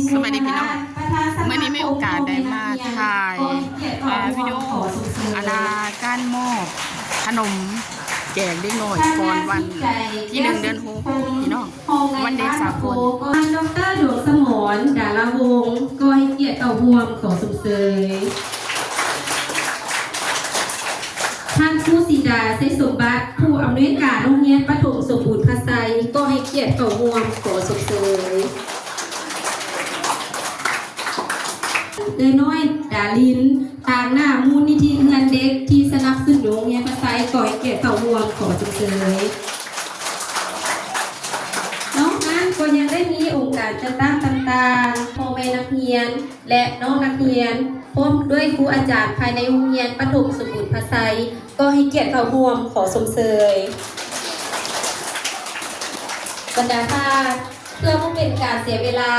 สวัสดีพี่น้องเมื่อนี้มีโอกาสได้มาถ่ายวิดีโอการมอบขนมแจกเด็กน้อยก่อนวันที่1 เดือน 6พี่น้องวันเด็กสากลดร.ดวงสมรดาราวงศ์ก็ให้เกียรติเอาห่วมขอสมเสยท่านผู้ศิดาไซสมบัติผู้อำนวยการโรงเรียนประถมสมบูรณ์ภาษาก็ให้เกียรติเอาห่วมขอสมเสยน้อยดาลินทางหน้ามูลนิธิเงินเด็กที่สนับสนุนโรงเรียนภาษาก่อยเกียรติเอาห่วมขอสมเสยน้องอันก็ยังได้มีองค์การจัดตั้งต่างๆพ่อแม่นักเรียนและน้องนักเรียนพร้อมด้วยครูอาจารย์ภายในโรงเรียนประถมสมบูรณ์ภาษาก็ให้เกียรติเข้าร่วมขอสมเสยบรรดาท่านเพื่อไม่เป็นการเสียเวลา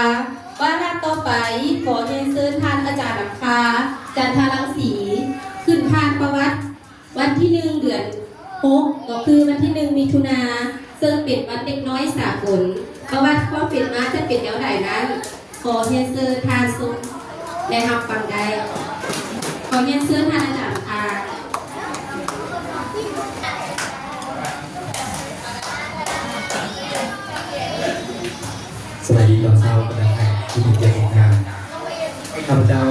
ว่าหน้าต่อไปขอเรียนเชิญท่านอาจารย์อัคาจันทรังสีขึ้นทานประวัติวันที่1 เดือน 6ก็คือวันที่1 มิถุนาซึ่งเป็นวันเด็กน้อยสากลประวัติความเป็นมาจะเป็นอย่างไรนั้นขอเรียนเชิญท่านทรงและรับฟังได้ขอเรียนเชิญท่านอาจารย์อัคาสวัสดีตอนเช้าก็ได้ที่มีเกียรติงานข้าพเจ้า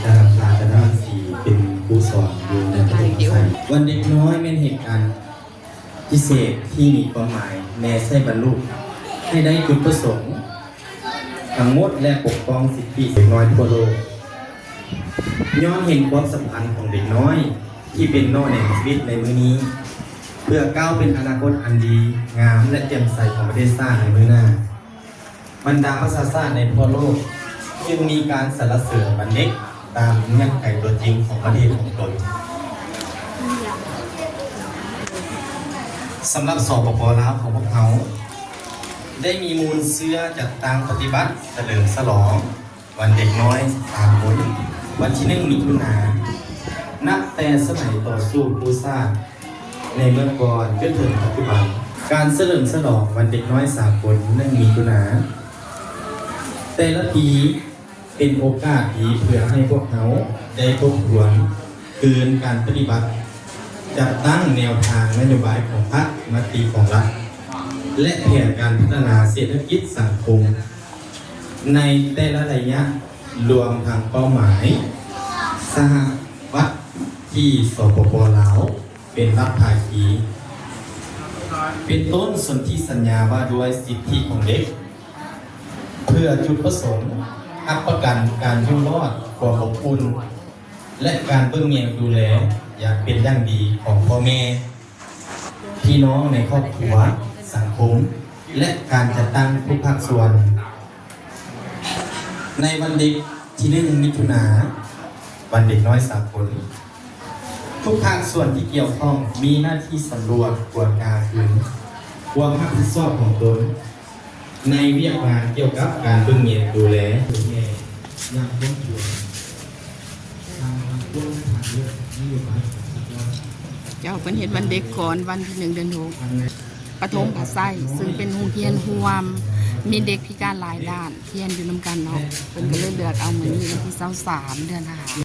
ดาราศาสตร์ด้านสีเป็นผู้สอนอยู่ในประเทศไทยวันเด็กน้อยเป็นเหตุการณ์พิเศษที่มีความหมายแม้ใช่บรรลุให้ได้จุดประสงค์ทั้งหมดและปกป้องสิทธิเด็กน้อยทั่วโลกย้อนเห็นความสำคัญของเด็กน้อยที่เป็นน้อยในชีวิตในมื้อนี้เพื่อก้าวเป็นอนาคตอันดีงามและแจ่มใสของประเทศชาติในมื้อหน้าบรรดาประชาชาติในทั่วโลกจึงมีการสรรเสริญบัณฑิตตามเงื่อนไขตัวจริงของประเทศของตนสำหรับสปป.ลาวของพวกเขาได้มีมูลเสื้อจัดตั้งปฏิบัติเฉลิมฉลองวันเด็กน้อย3 คนวันที่1 มิถุนายนนับแต่สมัยต่อสู้ผู้สร้างในเมื่อก่อนจนถึงปัจจุบันการเฉลิมฉลองวันเด็กน้อย3 คน1 มิถุนายนแต่ละปีเป็นโอกาสดีเพื่อให้พวกเขาได้ทบทวนคืนการปฏิบัติจัดตั้งแนวทางนโยบายของพรรคมติของรัฐและแผนการพัฒนาเศรษฐกิจสังคมในแต่ละระยะรวมทางเป้าหมายสหวัฒน์ที่สปป.ลาวเป็นรัฐภาคีเป็นต้นสนธิสัญญาว่าด้วยสิทธิของเด็กเพื่อจุดประสงค์รับประกันการอยู่รอดความอบอุ่นและการเบิ่งแยงดูแลอย่างเป็นอย่างดีของพ่อแม่พี่น้องในครอบครัวสังคมและการจัดตั้งทุกภาคส่วนในวันเด็กที่1 มิถุนายนวันเด็กน้อย3 คนทุกภาคส่วนที่เกี่ยวข้องมีหน้าที่สำรวจตรวจการถึงความรับผิดชอบของตนในเวียกงานเกี่ยวกับการเบิ่งแยงดูแลผู้แก่ยังคงอยู่ทางร่วมทางเลือกนโยบายของรัฐเจ้าเป็นเห็นวันเด็กก่อนวันที่1 เดือน 6ประถมภาษาซึ่งเป็นโรงเรียนร่วมมีเด็กพิการหลายด้านเรียนอยู่นำกันเนาะเป็นก็เลยเลือกเอามื้อนี้วันที่23 เดือน 5